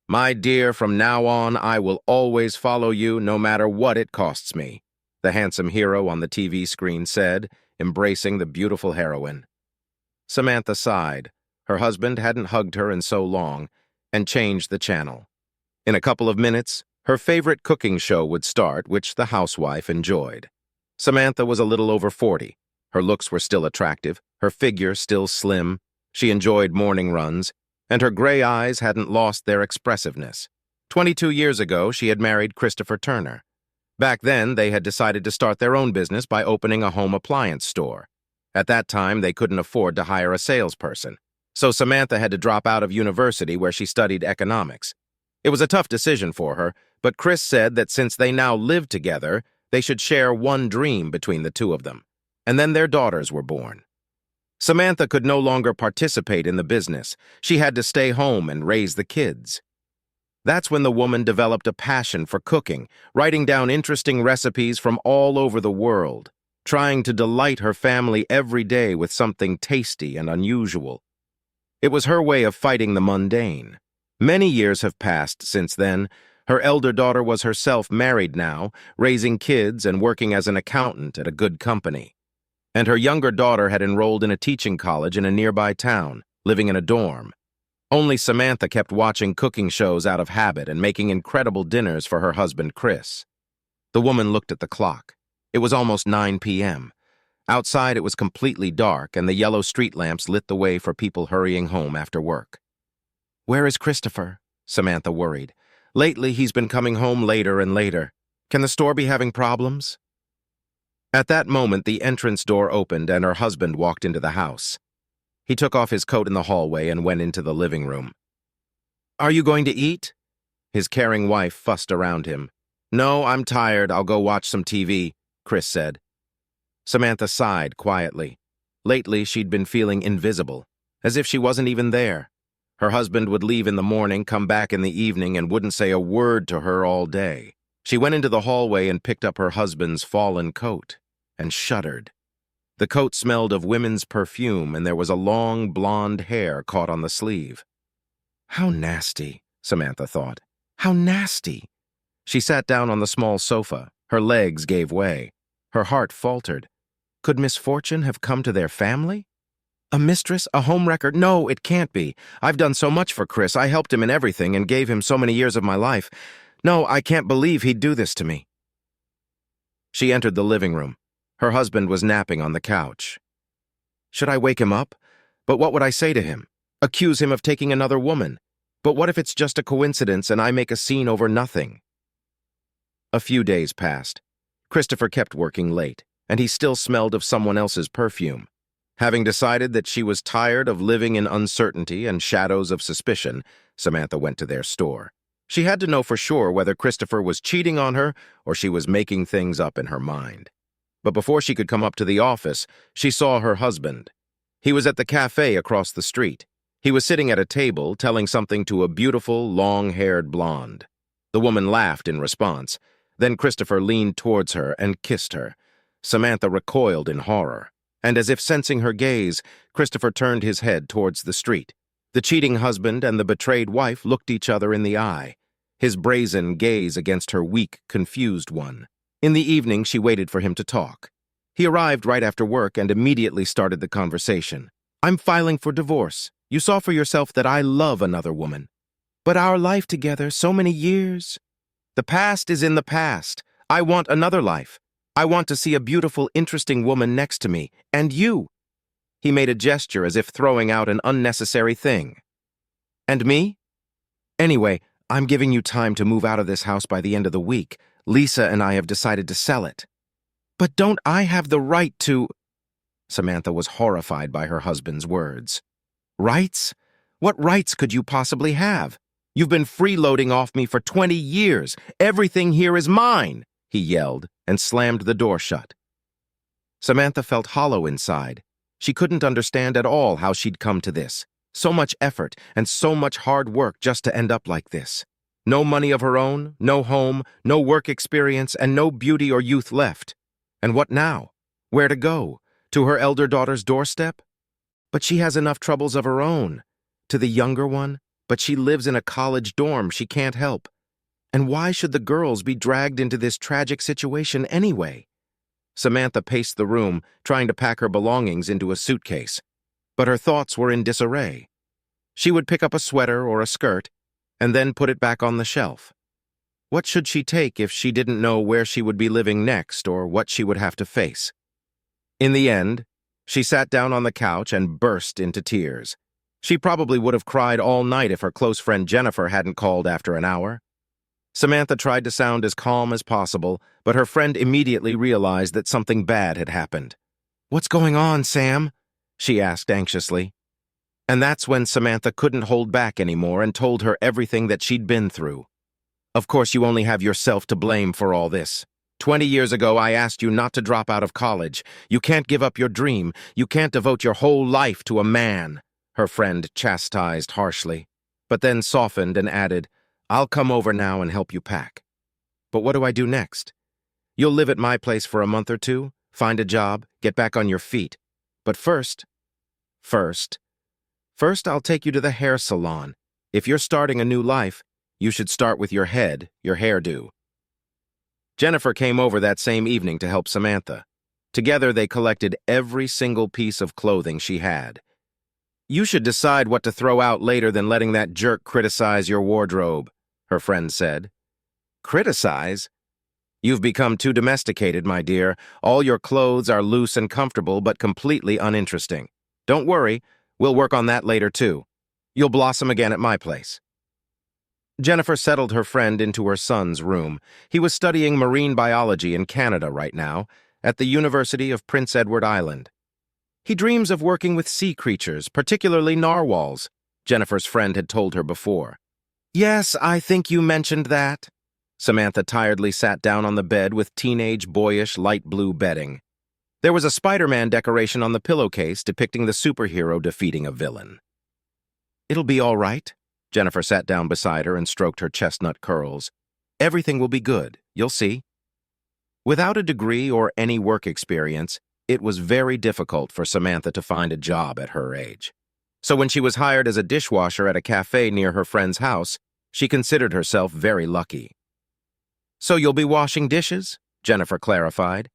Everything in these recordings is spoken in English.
My dear, from now on, I will always follow you no matter what it costs me, the handsome hero on the TV screen said, embracing the beautiful heroine. Samantha sighed. Her husband hadn't hugged her in so long, and changed the channel. In a couple of minutes, her favorite cooking show would start, which the housewife enjoyed. Samantha was a little over 40. Her looks were still attractive, her figure still slim. She enjoyed morning runs, and her gray eyes hadn't lost their expressiveness. 22 years ago, she had married Christopher Turner. Back then, they had decided to start their own business by opening a home appliance store. At that time, they couldn't afford to hire a salesperson, so Samantha had to drop out of university where she studied economics. It was a tough decision for her, but Chris said that since they now lived together, they should share one dream between the two of them. And then their daughters were born. Samantha could no longer participate in the business. She had to stay home and raise the kids. That's when the woman developed a passion for cooking, writing down interesting recipes from all over the world, trying to delight her family every day with something tasty and unusual. It was her way of fighting the mundane. Many years have passed since then. Her elder daughter was herself married now, raising kids and working as an accountant at a good company. And her younger daughter had enrolled in a teaching college in a nearby town, living in a dorm. Only Samantha kept watching cooking shows out of habit and making incredible dinners for her husband, Chris. The woman looked at the clock. It was almost 9 p.m. Outside, it was completely dark, and the yellow street lamps lit the way for people hurrying home after work. "Where is Christopher?" Samantha worried. "Lately, he's been coming home later and later. Can the store be having problems?" At that moment, the entrance door opened and her husband walked into the house. He took off his coat in the hallway and went into the living room. "Are you going to eat?" His caring wife fussed around him. "No, I'm tired. I'll go watch some TV," Chris said. Samantha sighed quietly. Lately, she'd been feeling invisible, as if she wasn't even there. Her husband would leave in the morning, come back in the evening, and wouldn't say a word to her all day. She went into the hallway and picked up her husband's fallen coat, and shuddered. The coat smelled of women's perfume, and there was a long blonde hair caught on the sleeve. "How nasty," Samantha thought. "How nasty." She sat down on the small sofa. Her legs gave way. Her heart faltered. Could misfortune have come to their family? A mistress? A homewrecker? No, it can't be. I've done so much for Chris. I helped him in everything and gave him so many years of my life. No, I can't believe he'd do this to me. She entered the living room. Her husband was napping on the couch. Should I wake him up? But what would I say to him? Accuse him of taking another woman? But what if it's just a coincidence and I make a scene over nothing? A few days passed. Christopher kept working late, and he still smelled of someone else's perfume. Having decided that she was tired of living in uncertainty and shadows of suspicion, Samantha went to their store. She had to know for sure whether Christopher was cheating on her or she was making things up in her mind. But before she could come up to the office, she saw her husband. He was at the café across the street. He was sitting at a table telling something to a beautiful, long-haired blonde. The woman laughed in response. Then Christopher leaned towards her and kissed her. Samantha recoiled in horror, and as if sensing her gaze, Christopher turned his head towards the street. The cheating husband and the betrayed wife looked each other in the eye, his brazen gaze against her weak, confused one. In the evening, she waited for him to talk. He arrived right after work and immediately started the conversation. "I'm filing for divorce. You saw for yourself that I love another woman. But our life together, so many years. The past is in the past. I want another life. I want to see a beautiful, interesting woman next to me, and you." He made a gesture as if throwing out an unnecessary thing. "And me? Anyway, I'm giving you time to move out of this house by the end of the week. Lisa and I have decided to sell it." "But don't I have the right to—" Samantha was horrified by her husband's words. "Rights? What rights could you possibly have? You've been freeloading off me for 20 years. Everything here is mine," he yelled and slammed the door shut. Samantha felt hollow inside. She couldn't understand at all how she'd come to this. So much effort and so much hard work just to end up like this. No money of her own, no home, no work experience, and no beauty or youth left. And what now? Where to go? To her elder daughter's doorstep? But she has enough troubles of her own. To the younger one? But she lives in a college dorm she can't help. And why should the girls be dragged into this tragic situation anyway? Samantha paced the room, trying to pack her belongings into a suitcase. But her thoughts were in disarray. She would pick up a sweater or a skirt, and then put it back on the shelf. What should she take if she didn't know where she would be living next or what she would have to face? In the end, she sat down on the couch and burst into tears. She probably would have cried all night if her close friend Jennifer hadn't called after an hour. Samantha tried to sound as calm as possible, but her friend immediately realized that something bad had happened. "What's going on, Sam?" she asked anxiously. And that's when Samantha couldn't hold back anymore and told her everything that she'd been through. "Of course you only have yourself to blame for all this. 20 years ago I asked you not to drop out of college. You can't give up your dream. You can't devote your whole life to a man," her friend chastised harshly, but then softened and added, "I'll come over now and help you pack. But what do I do next? You'll live at my place for a month or two, find a job, get back on your feet. But first, I'll take you to the hair salon. If you're starting a new life, you should start with your head, your hairdo." Jennifer came over that same evening to help Samantha. Together they collected every single piece of clothing she had. "You should decide what to throw out later than letting that jerk criticize your wardrobe," her friend said. "Criticize? You've become too domesticated, my dear. All your clothes are loose and comfortable, but completely uninteresting. Don't worry, we'll work on that later too. You'll blossom again at my place." Jennifer settled her friend into her son's room. He was studying marine biology in Canada right now, at the University of Prince Edward Island. "He dreams of working with sea creatures, particularly narwhals," Jennifer's friend had told her before. "Yes, I think you mentioned that." Samantha tiredly sat down on the bed with teenage, boyish, light blue bedding. There was a Spider-Man decoration on the pillowcase depicting the superhero defeating a villain. "It'll be all right." Jennifer sat down beside her and stroked her chestnut curls. "Everything will be good, you'll see." Without a degree or any work experience, it was very difficult for Samantha to find a job at her age. So when she was hired as a dishwasher at a cafe near her friend's house, she considered herself very lucky. "So you'll be washing dishes?" Jennifer clarified.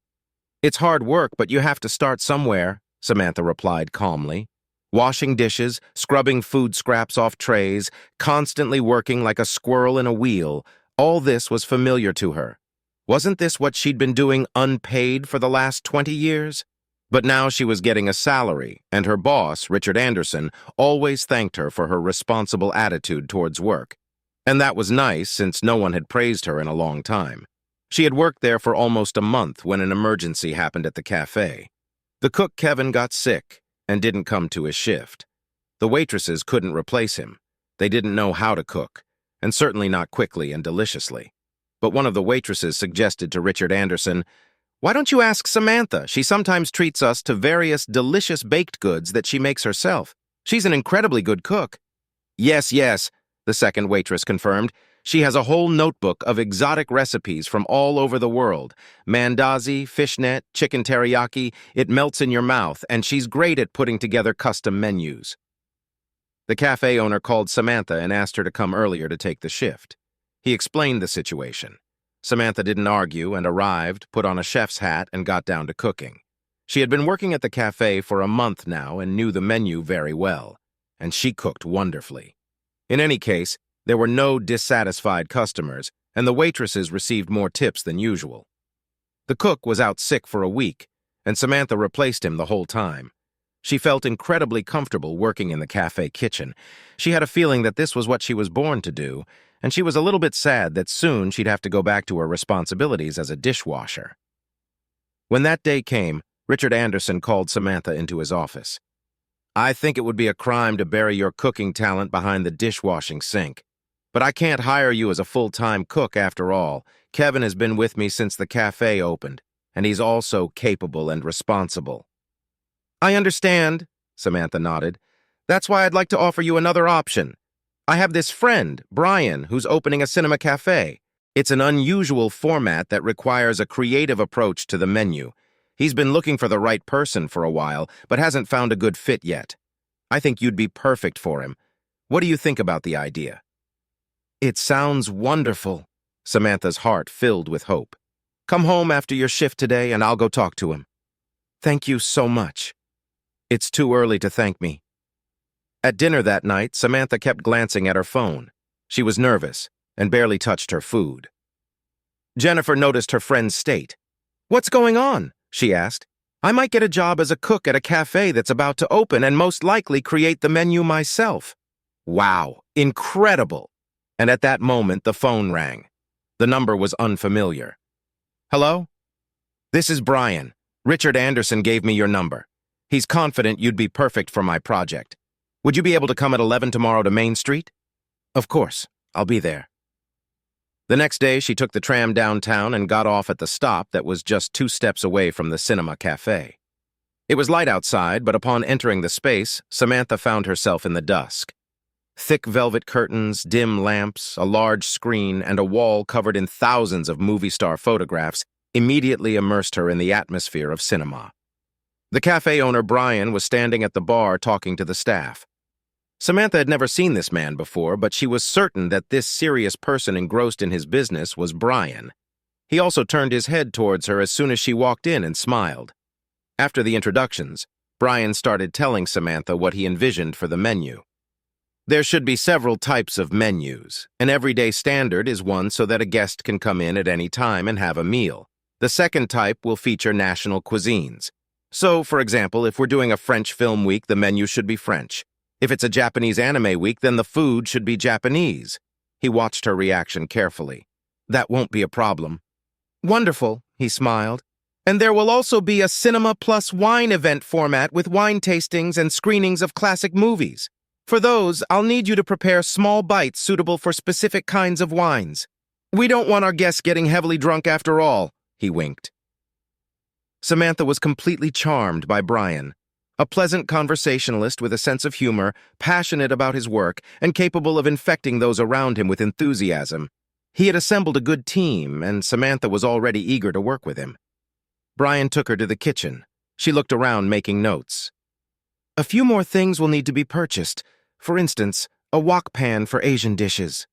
"It's hard work, but you have to start somewhere," Samantha replied calmly. Washing dishes, scrubbing food scraps off trays, constantly working like a squirrel in a wheel, all this was familiar to her. Wasn't this what she'd been doing unpaid for the last 20 years? But now she was getting a salary, and her boss, Richard Anderson, always thanked her for her responsible attitude towards work. And that was nice, since no one had praised her in a long time. She had worked there for almost a month when an emergency happened at the cafe. The cook, Kevin, got sick and didn't come to his shift. The waitresses couldn't replace him. They didn't know how to cook, and certainly not quickly and deliciously. But one of the waitresses suggested to Richard Anderson, "Why don't you ask Samantha? She sometimes treats us to various delicious baked goods that she makes herself. She's an incredibly good cook." Yes, the second waitress confirmed. "She has a whole notebook of exotic recipes from all over the world. Mandazi, fishnet, chicken teriyaki, it melts in your mouth, and she's great at putting together custom menus." The cafe owner called Samantha and asked her to come earlier to take the shift. He explained the situation. Samantha didn't argue and arrived, put on a chef's hat, and got down to cooking. She had been working at the cafe for a month now and knew the menu very well, and she cooked wonderfully. In any case, there were no dissatisfied customers, and the waitresses received more tips than usual. The cook was out sick for a week, and Samantha replaced him the whole time. She felt incredibly comfortable working in the cafe kitchen. She had a feeling that this was what she was born to do, and she was a little bit sad that soon she'd have to go back to her responsibilities as a dishwasher. When that day came, Richard Anderson called Samantha into his office. "I think it would be a crime to bury your cooking talent behind the dishwashing sink. But I can't hire you as a full-time cook after all. Kevin has been with me since the cafe opened, and he's also capable and responsible." "I understand," Samantha nodded. "That's why I'd like to offer you another option. I have this friend, Brian, who's opening a cinema cafe. It's an unusual format that requires a creative approach to the menu. He's been looking for the right person for a while, but hasn't found a good fit yet. I think you'd be perfect for him. What do you think about the idea?" "It sounds wonderful." Samantha's heart filled with hope. "Come home after your shift today and I'll go talk to him." "Thank you so much." "It's too early to thank me." At dinner that night, Samantha kept glancing at her phone. She was nervous and barely touched her food. Jennifer noticed her friend's state. "What's going on?" she asked. "I might get a job as a cook at a cafe that's about to open and most likely create the menu myself." Wow, incredible! And at that moment, the phone rang. The number was unfamiliar. "Hello? This is Brian. Richard Anderson gave me your number. He's confident you'd be perfect for my project. Would you be able to come at 11 tomorrow to Main Street?" "Of course, I'll be there." The next day, she took the tram downtown and got off at the stop that was just 2 steps away from the cinema cafe. It was light outside, but upon entering the space, Samantha found herself in the dusk. Thick velvet curtains, dim lamps, a large screen, and a wall covered in thousands of movie star photographs immediately immersed her in the atmosphere of cinema. The cafe owner, Brian, was standing at the bar talking to the staff. Samantha had never seen this man before, but she was certain that this serious person engrossed in his business was Brian. He also turned his head towards her as soon as she walked in and smiled. After the introductions, Brian started telling Samantha what he envisioned for the menu. There should be several types of menus. An everyday standard is one so that a guest can come in at any time and have a meal. The second type will feature national cuisines. So, for example, if we're doing a French film week, the menu should be French. If it's a Japanese anime week, then the food should be Japanese. He watched her reaction carefully. "That won't be a problem." "Wonderful," he smiled. "And there will also be a cinema plus wine event format with wine tastings and screenings of classic movies. For those, I'll need you to prepare small bites suitable for specific kinds of wines. We don't want our guests getting heavily drunk after all," he winked. Samantha was completely charmed by Brian. A pleasant conversationalist with a sense of humor, passionate about his work, and capable of infecting those around him with enthusiasm. He had assembled a good team, and Samantha was already eager to work with him. Brian took her to the kitchen. She looked around, making notes. "A few more things will need to be purchased. For instance, a wok pan for Asian dishes."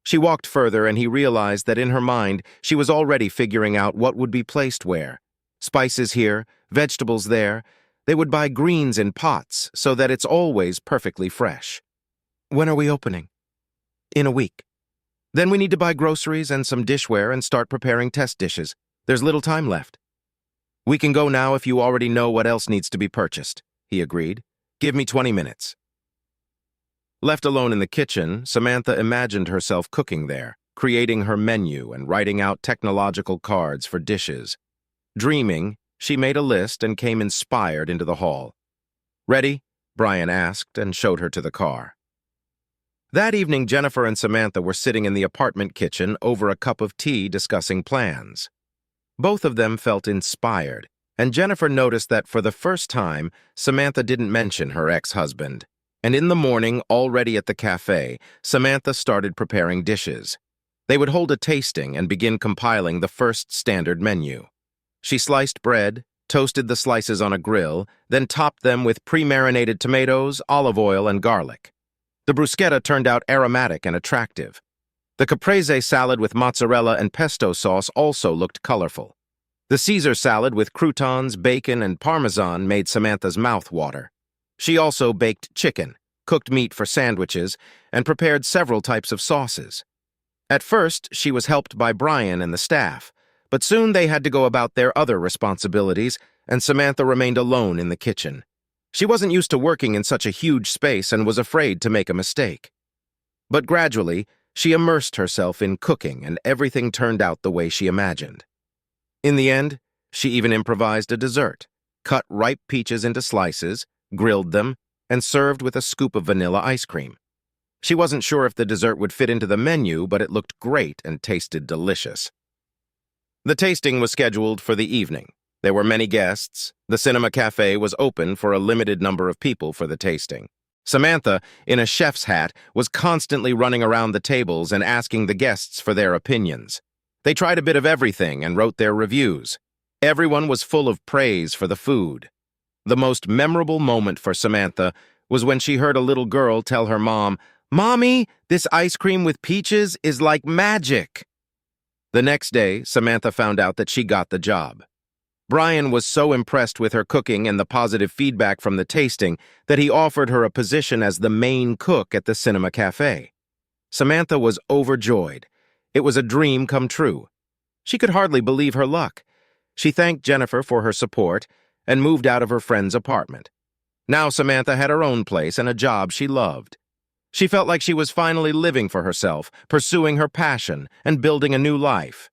She walked further, and he realized that in her mind, she was already figuring out what would be placed where. Spices here, vegetables there. They would buy greens in pots so that it's always perfectly fresh. "When are we opening?" "In a week." "Then we need to buy groceries and some dishware and start preparing test dishes. There's little time left." "We can go now if you already know what else needs to be purchased," he agreed. "Give me 20 minutes. Left alone in the kitchen, Samantha imagined herself cooking there, creating her menu and writing out technological cards for dishes. Dreaming, she made a list and came inspired into the hall. "Ready?" Brian asked and showed her to the car. That evening, Jennifer and Samantha were sitting in the apartment kitchen over a cup of tea discussing plans. Both of them felt inspired, and Jennifer noticed that for the first time, Samantha didn't mention her ex-husband. And in the morning, already at the cafe, Samantha started preparing dishes. They would hold a tasting and begin compiling the first standard menu. She sliced bread, toasted the slices on a grill, then topped them with pre-marinated tomatoes, olive oil, and garlic. The bruschetta turned out aromatic and attractive. The caprese salad with mozzarella and pesto sauce also looked colorful. The Caesar salad with croutons, bacon, and parmesan made Samantha's mouth water. She also baked chicken, cooked meat for sandwiches, and prepared several types of sauces. At first, she was helped by Brian and the staff, but soon they had to go about their other responsibilities, and Samantha remained alone in the kitchen. She wasn't used to working in such a huge space and was afraid to make a mistake. But gradually, she immersed herself in cooking, and everything turned out the way she imagined. In the end, she even improvised a dessert, cut ripe peaches into slices, grilled them, and served with a scoop of vanilla ice cream. She wasn't sure if the dessert would fit into the menu, but it looked great and tasted delicious. The tasting was scheduled for the evening. There were many guests. The cinema cafe was open for a limited number of people for the tasting. Samantha, in a chef's hat, was constantly running around the tables and asking the guests for their opinions. They tried a bit of everything and wrote their reviews. Everyone was full of praise for the food. The most memorable moment for Samantha was when she heard a little girl tell her mom, "Mommy, this ice cream with peaches is like magic." The next day, Samantha found out that she got the job. Brian was so impressed with her cooking and the positive feedback from the tasting that he offered her a position as the main cook at the cinema cafe. Samantha was overjoyed. It was a dream come true. She could hardly believe her luck. She thanked Jennifer for her support and moved out of her friend's apartment. Now Samantha had her own place and a job she loved. She felt like she was finally living for herself, pursuing her passion, and building a new life.